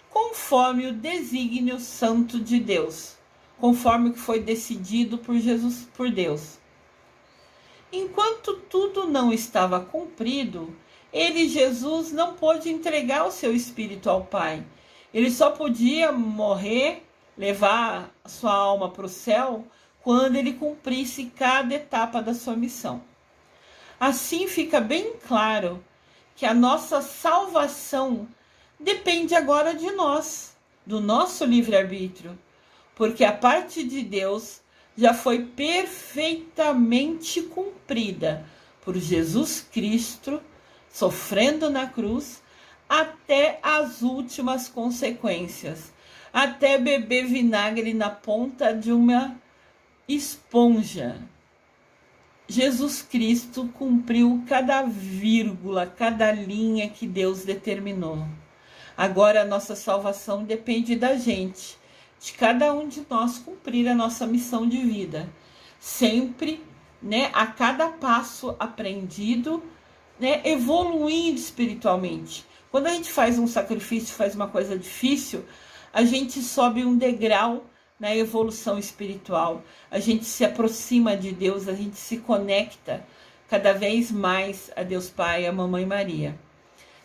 conforme o desígnio santo de Deus, conforme o que foi decidido por Jesus, por Deus. Enquanto tudo não estava cumprido, ele, Jesus, não pôde entregar o seu espírito ao Pai. Ele só podia morrer, levar a sua alma para o céu, quando ele cumprisse cada etapa da sua missão. Assim fica bem claro que a nossa salvação depende agora de nós, do nosso livre-arbítrio, porque a parte de Deus já foi perfeitamente cumprida por Jesus Cristo, sofrendo na cruz, até as últimas consequências, até beber vinagre na ponta de uma esponja. Jesus Cristo cumpriu cada vírgula, cada linha que Deus determinou. Agora a nossa salvação depende da gente, de cada um de nós cumprir a nossa missão de vida. Sempre, né, a cada passo aprendido, né, evoluindo espiritualmente. Quando a gente faz um sacrifício, faz uma coisa difícil, a gente sobe um degrau na evolução espiritual, a gente se aproxima de Deus, a gente se conecta cada vez mais a Deus Pai e a Mamãe Maria.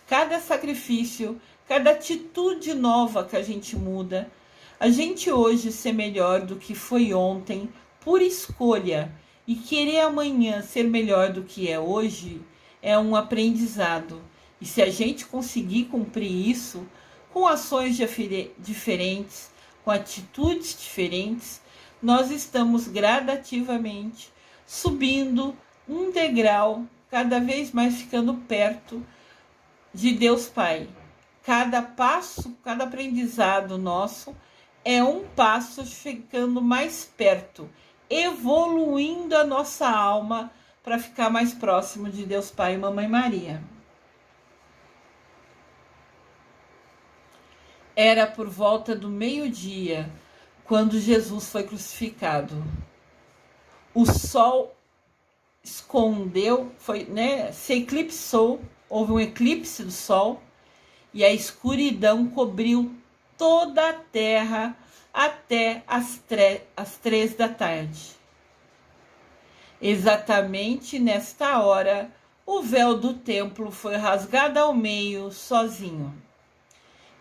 Cada sacrifício, cada atitude nova que a gente muda, a gente hoje ser melhor do que foi ontem, por escolha, e querer amanhã ser melhor do que é hoje, é um aprendizado. E se a gente conseguir cumprir isso, com ações diferentes, com atitudes diferentes, nós estamos gradativamente subindo um degrau, cada vez mais ficando perto de Deus Pai. Cada passo, cada aprendizado nosso é um passo ficando mais perto, evoluindo a nossa alma para ficar mais próximo de Deus Pai e Mamãe Maria. Era por volta do meio-dia, quando Jesus foi crucificado. O sol escondeu, se eclipsou, houve um eclipse do sol, e a escuridão cobriu toda a terra até as 3 da tarde. Exatamente nesta hora, o véu do templo foi rasgado ao meio sozinho.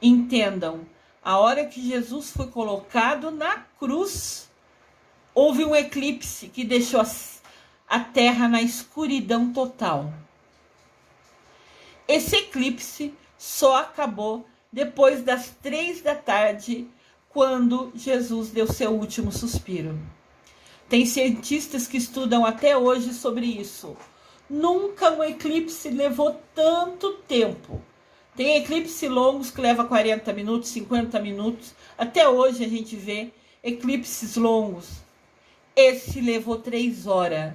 Entendam, a hora que Jesus foi colocado na cruz, houve um eclipse que deixou a terra na escuridão total. Esse eclipse só acabou depois das 3 da tarde, quando Jesus deu seu último suspiro. Tem cientistas que estudam até hoje sobre isso. Nunca um eclipse levou tanto tempo. Tem eclipses longos que levam 40 minutos, 50 minutos. Até hoje a gente vê eclipses longos. Esse levou 3 horas.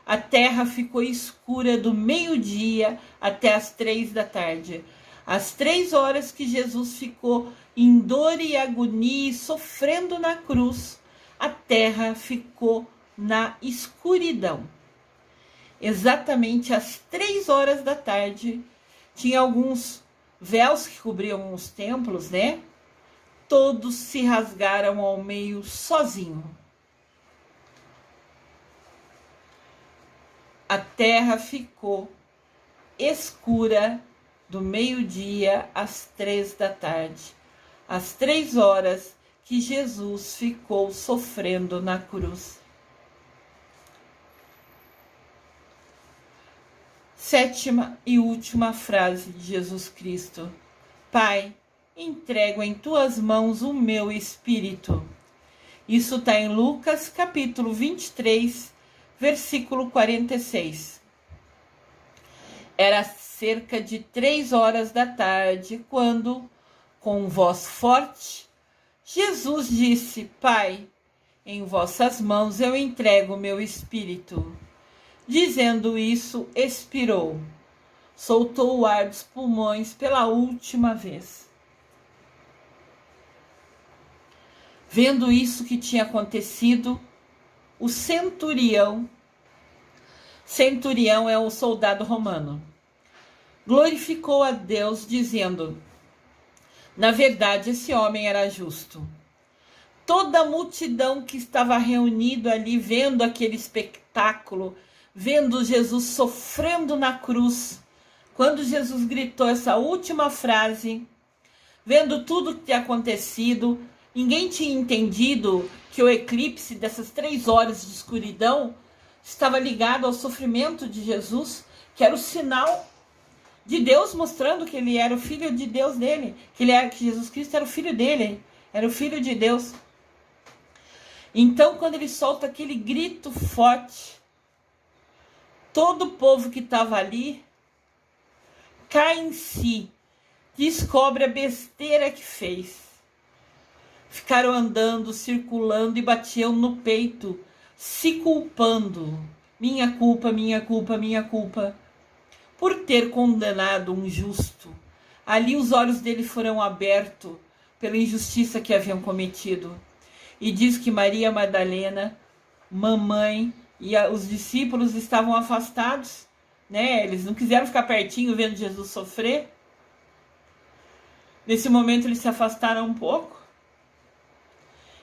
A terra ficou escura do meio-dia até as 3 da tarde. As 3 horas que Jesus ficou em dor e agonia e sofrendo na cruz, a terra ficou na escuridão. Exatamente às 3 horas da tarde, tinha alguns véus que cobriam os templos, né? Todos se rasgaram ao meio sozinho. A terra ficou escura do meio-dia às 3 da tarde. Às 3 horas que Jesus ficou sofrendo na cruz. 7ª e última frase de Jesus Cristo. Pai, entrego em tuas mãos o meu espírito. Isso está em Lucas capítulo 23, versículo 46. Era cerca de 3 horas da tarde, quando, com voz forte, Jesus disse: Pai, em vossas mãos eu entrego o meu espírito. Dizendo isso, expirou. Soltou o ar dos pulmões pela última vez. Vendo isso que tinha acontecido, o centurião é o soldado romano, glorificou a Deus, dizendo: na verdade, esse homem era justo. Toda a multidão que estava reunida ali, vendo aquele espetáculo, vendo Jesus sofrendo na cruz, quando Jesus gritou essa última frase, vendo tudo que tinha acontecido, ninguém tinha entendido que o eclipse dessas 3 horas de escuridão estava ligado ao sofrimento de Jesus, que era o sinal de Deus mostrando que ele era o Filho de Deus dele, que Jesus Cristo era o Filho dele, era o Filho de Deus. Então, quando ele solta aquele grito forte, todo o povo que estava ali cai em si, descobre a besteira que fez. Ficaram andando, circulando e batiam no peito, se culpando. Minha culpa, minha culpa, minha culpa. Por ter condenado um justo. Ali os olhos dele foram abertos pela injustiça que haviam cometido. E diz que Maria Madalena, mamãe e os discípulos estavam afastados, né? Eles não quiseram ficar pertinho vendo Jesus sofrer. Nesse momento eles se afastaram um pouco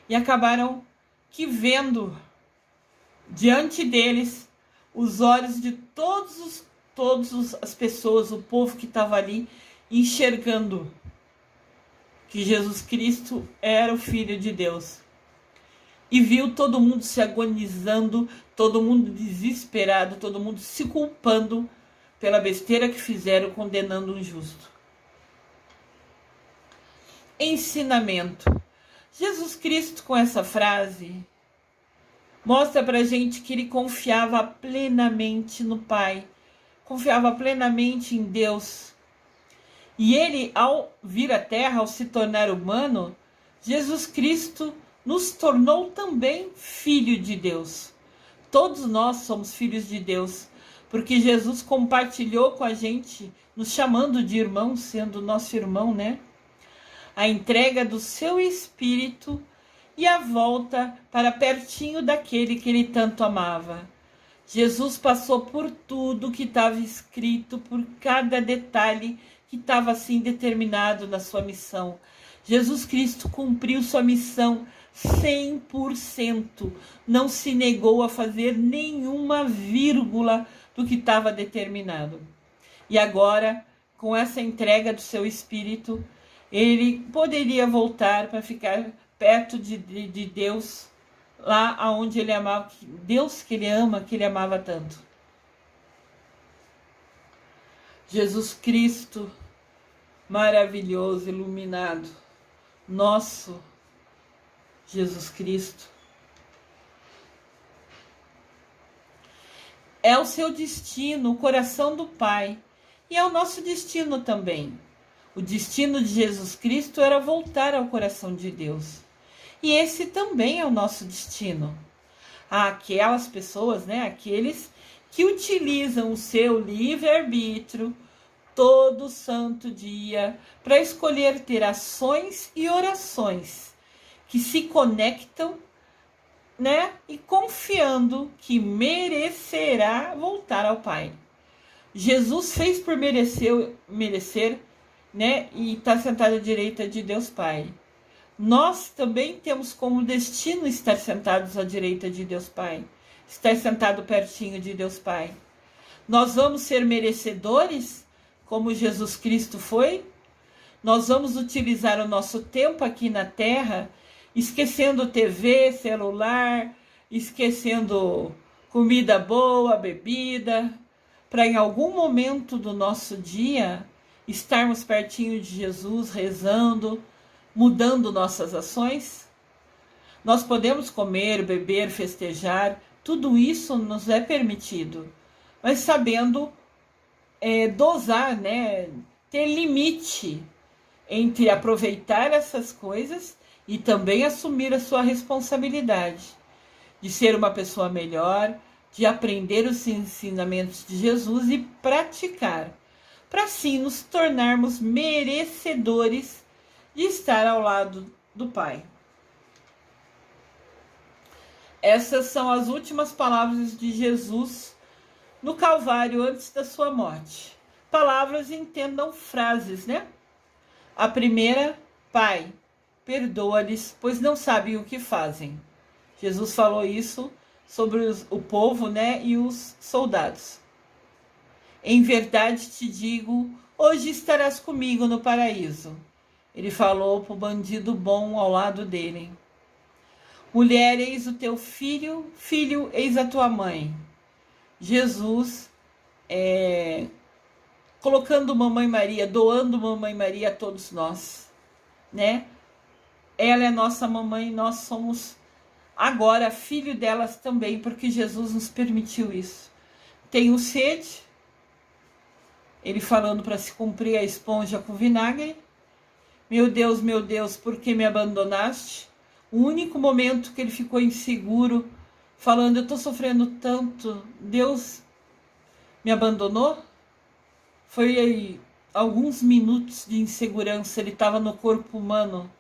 e acabaram que vendo diante deles os olhos de todas as pessoas, o povo que estava ali, enxergando que Jesus Cristo era o Filho de Deus. E viu todo mundo se agonizando, todo mundo desesperado, todo mundo se culpando pela besteira que fizeram, condenando um justo. Ensinamento. Jesus Cristo, com essa frase, Mostra pra gente que ele confiava plenamente no Pai, confiava plenamente em Deus. E ele, ao vir à Terra, ao se tornar humano, Jesus Cristo nos tornou também filho de Deus. Todos nós somos filhos de Deus, porque Jesus compartilhou com a gente, nos chamando de irmão, sendo nosso irmão, né? A entrega do seu Espírito e a volta para pertinho daquele que ele tanto amava. Jesus passou por tudo que estava escrito, por cada detalhe que estava assim determinado na sua missão. Jesus Cristo cumpriu sua missão 100%, não se negou a fazer nenhuma vírgula do que estava determinado. E agora, com essa entrega do seu Espírito, ele poderia voltar para ficar perto de Deus, lá aonde ele amava, Deus que ele ama, que ele amava tanto. Jesus Cristo, maravilhoso, iluminado, nosso Jesus Cristo, é o seu destino, o coração do Pai, e é o nosso destino também. O destino de Jesus Cristo era voltar ao coração de Deus. E esse também é o nosso destino. Aquelas pessoas, né, aqueles que utilizam o seu livre-arbítrio todo santo dia para escolher ter ações e orações que se conectam, né, e confiando que merecerá voltar ao Pai. Jesus fez por merecer, né, e está sentado à direita de Deus Pai. Nós também temos como destino estar sentados à direita de Deus Pai, estar sentado pertinho de Deus Pai. Nós vamos ser merecedores, como Jesus Cristo foi? Nós vamos utilizar o nosso tempo aqui na Terra, esquecendo TV, celular, esquecendo comida boa, bebida, para em algum momento do nosso dia estarmos pertinho de Jesus, rezando, mudando nossas ações? Nós podemos comer, beber, festejar, tudo isso nos é permitido, mas sabendo dosar, né? Ter limite entre aproveitar essas coisas e também assumir a sua responsabilidade de ser uma pessoa melhor, de aprender os ensinamentos de Jesus e praticar, para assim nos tornarmos merecedores de estar ao lado do Pai. Essas são as últimas palavras de Jesus no Calvário antes da sua morte. Palavras, entendam frases, né? A primeira, Pai, perdoa-lhes, pois não sabem o que fazem. Jesus falou isso sobre o povo, né, e os soldados. Em verdade te digo, hoje estarás comigo no paraíso. Ele falou para o bandido bom ao lado dele. Mulher, eis o teu filho, filho, eis a tua mãe. Jesus, colocando Mamãe Maria, doando Mamãe Maria a todos nós, né? Ela é nossa mamãe, nós somos agora filho delas também, porque Jesus nos permitiu isso. Tenho sede, ele falando para se cumprir a esponja com vinagre. Meu Deus, por que me abandonaste? O único momento que ele ficou inseguro, falando, eu estou sofrendo tanto, Deus me abandonou? Foi aí alguns minutos de insegurança, ele estava no corpo humano.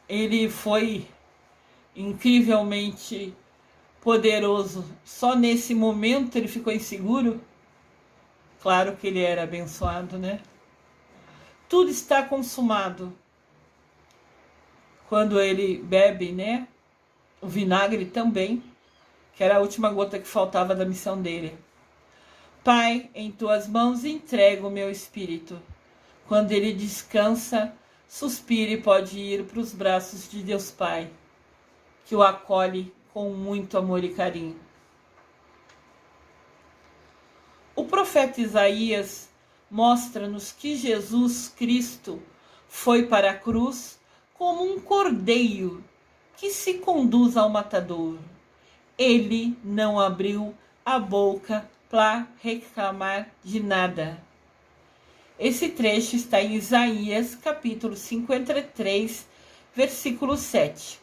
Ele foi incrivelmente poderoso. Só nesse momento ele ficou inseguro. Claro que ele era abençoado, né? Tudo está consumado. Quando ele bebe, né? O vinagre também, que era a última gota que faltava da missão dele. Pai, em tuas mãos entrego o meu espírito. Quando ele descansa, suspira e pode ir para os braços de Deus Pai, que o acolhe com muito amor e carinho. O profeta Isaías mostra-nos que Jesus Cristo foi para a cruz como um cordeiro que se conduz ao matador. Ele não abriu a boca para reclamar de nada. Esse trecho está em Isaías, capítulo 53, versículo 7.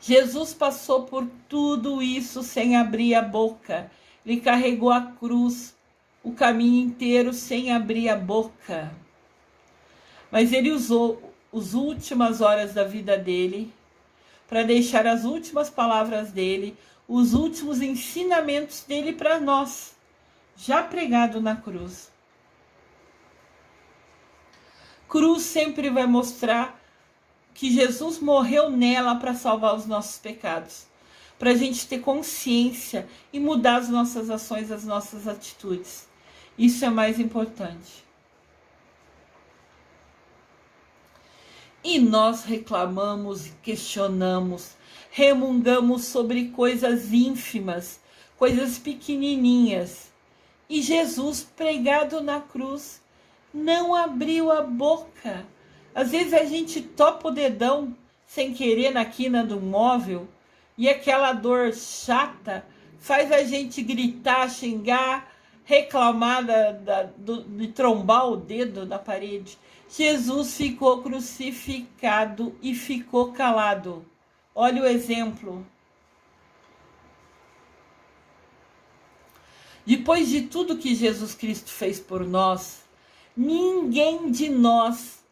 Jesus passou por tudo isso sem abrir a boca. Ele carregou a cruz o caminho inteiro sem abrir a boca. Mas ele usou as últimas horas da vida dele para deixar as últimas palavras dele, os últimos ensinamentos dele para nós, já pregado na cruz. Cruz sempre vai mostrar que Jesus morreu nela para salvar os nossos pecados, para a gente ter consciência e mudar as nossas ações, as nossas atitudes. Isso é mais importante. E nós reclamamos, questionamos, remungamos sobre coisas ínfimas, coisas pequenininhas. E Jesus, pregado na cruz, não abriu a boca. Às vezes a gente topa o dedão sem querer na quina do móvel e aquela dor chata faz a gente gritar, xingar, reclamar de trombar o dedo na parede. Jesus ficou crucificado e ficou calado. Olha o exemplo. Depois de tudo que Jesus Cristo fez por nós, ninguém de nós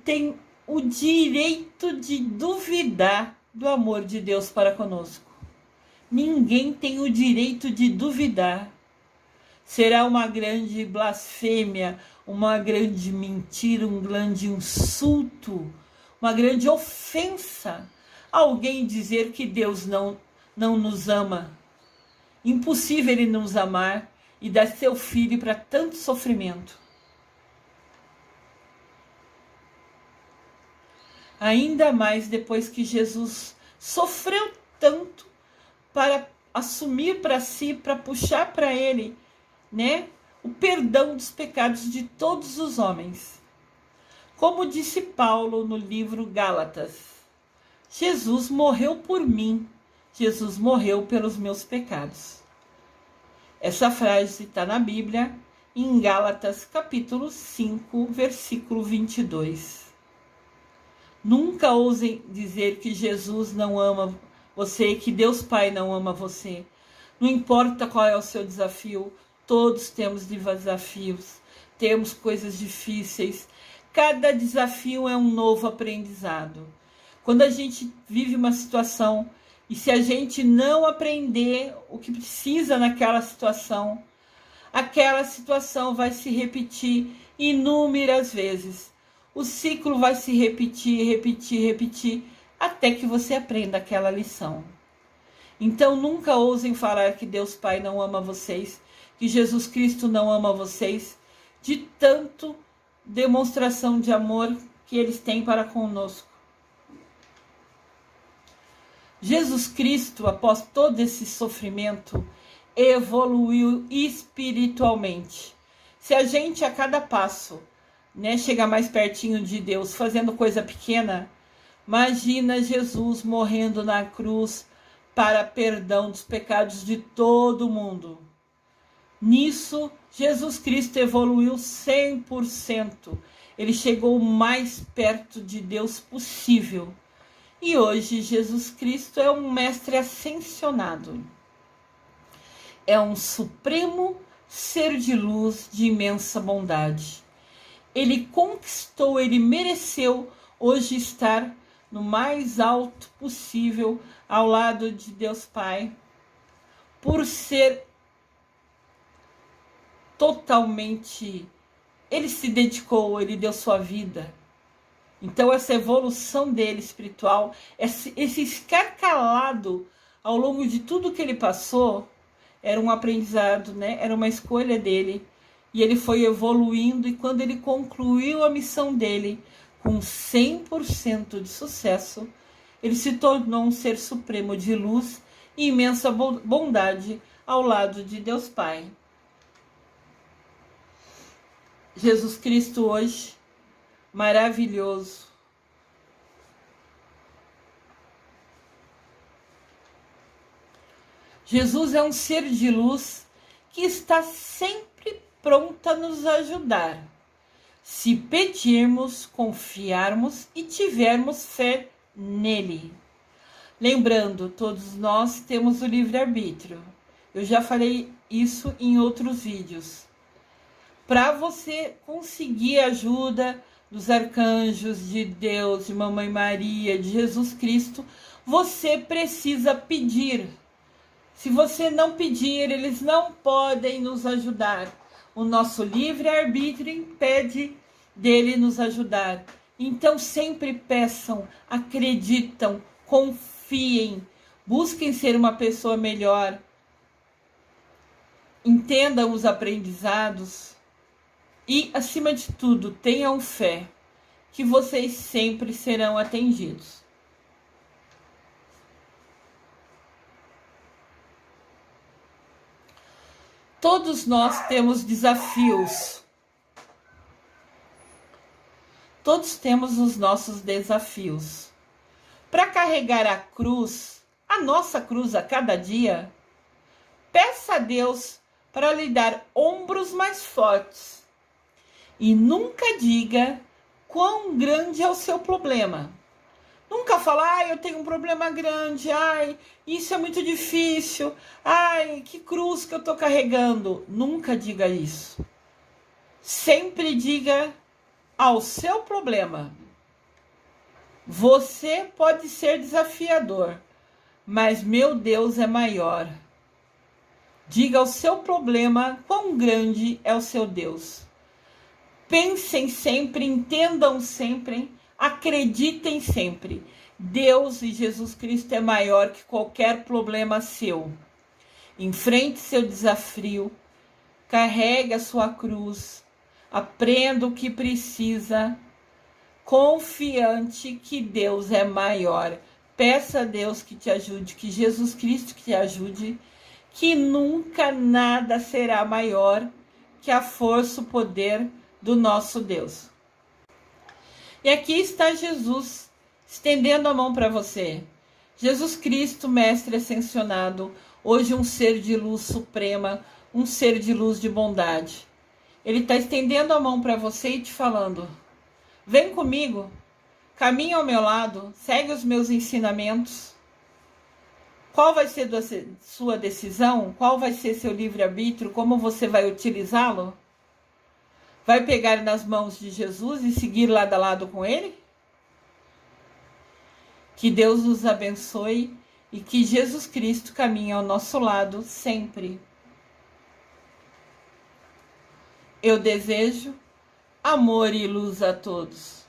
tem o direito de duvidar do amor de Deus para conosco. Ninguém tem o direito de duvidar. Será uma grande blasfêmia, uma grande mentira, um grande insulto, uma grande ofensa alguém dizer que Deus não nos ama. Impossível ele nos amar e dar seu filho para tanto sofrimento. Ainda mais depois que Jesus sofreu tanto para assumir para si, para puxar para ele, né, o perdão dos pecados de todos os homens. Como disse Paulo no livro Gálatas, Jesus morreu por mim, Jesus morreu pelos meus pecados. Essa frase está na Bíblia, em Gálatas capítulo 5, versículo 22. Nunca ousem dizer que Jesus não ama você, que Deus Pai não ama você. Não importa qual é o seu desafio, todos temos desafios, temos coisas difíceis. Cada desafio é um novo aprendizado. Quando a gente vive uma situação e se a gente não aprender o que precisa naquela situação, aquela situação vai se repetir inúmeras vezes. O ciclo vai se repetir, até que você aprenda aquela lição. Então nunca ousem falar que Deus Pai não ama vocês, que Jesus Cristo não ama vocês, de tanto demonstração de amor que eles têm para conosco. Jesus Cristo, após todo esse sofrimento, evoluiu espiritualmente. Se a gente a cada passo, né, chega mais pertinho de Deus fazendo coisa pequena, imagina Jesus morrendo na cruz para perdão dos pecados de todo mundo. Nisso, Jesus Cristo evoluiu 100%. Ele chegou o mais perto de Deus possível. E hoje Jesus Cristo é um mestre ascensionado. É um supremo ser de luz de imensa bondade. Ele conquistou, ele mereceu hoje estar no mais alto possível ao lado de Deus Pai, por ser totalmente, ele se dedicou, ele deu sua vida. Então essa evolução dele espiritual, esse ficar calado ao longo de tudo que ele passou, era um aprendizado, né? Era uma escolha dele. E ele foi evoluindo, e quando ele concluiu a missão dele com 100% de sucesso, ele se tornou um ser supremo de luz e imensa bondade ao lado de Deus Pai. Jesus Cristo hoje, maravilhoso. Jesus é um ser de luz que está sempre pronto a nos ajudar, se pedirmos, confiarmos e tivermos fé nele. Lembrando, todos nós temos o livre-arbítrio. Eu já falei isso em outros vídeos. Para você conseguir a ajuda dos arcanjos, de Deus, de Mamãe Maria, de Jesus Cristo, você precisa pedir. Se você não pedir, eles não podem nos ajudar. O nosso livre-arbítrio impede dele nos ajudar. Então sempre peçam, acreditam, confiem, busquem ser uma pessoa melhor, entendam os aprendizados e, acima de tudo, tenham fé que vocês sempre serão atendidos. Todos nós temos desafios. Todos temos os nossos desafios. Para carregar a cruz, a nossa cruz a cada dia, peça a Deus para lhe dar ombros mais fortes. E nunca diga quão grande é o seu problema. Nunca fala, eu tenho um problema grande, isso é muito difícil, que cruz que eu estou carregando. Nunca diga isso. Sempre diga ao seu problema. Você pode ser desafiador, mas meu Deus é maior. Diga ao seu problema quão grande é o seu Deus. Pensem sempre, entendam sempre, acreditem sempre. Deus e Jesus Cristo é maior que qualquer problema seu. Enfrente seu desafio, carregue a sua cruz, aprenda o que precisa, confiante que Deus é maior. Peça a Deus que te ajude, que Jesus Cristo que te ajude, que nunca nada será maior que a força, o poder do nosso Deus. E aqui está Jesus estendendo a mão para você. Jesus Cristo, Mestre ascensionado, hoje um ser de luz suprema, um ser de luz de bondade. Ele está estendendo a mão para você e te falando: vem comigo, caminha ao meu lado, segue os meus ensinamentos. Qual vai ser a sua decisão? Qual vai ser seu livre-arbítrio? Como você vai utilizá-lo? Vai pegar nas mãos de Jesus e seguir lado a lado com ele? Que Deus nos abençoe e que Jesus Cristo caminhe ao nosso lado sempre. Eu desejo amor e luz a todos.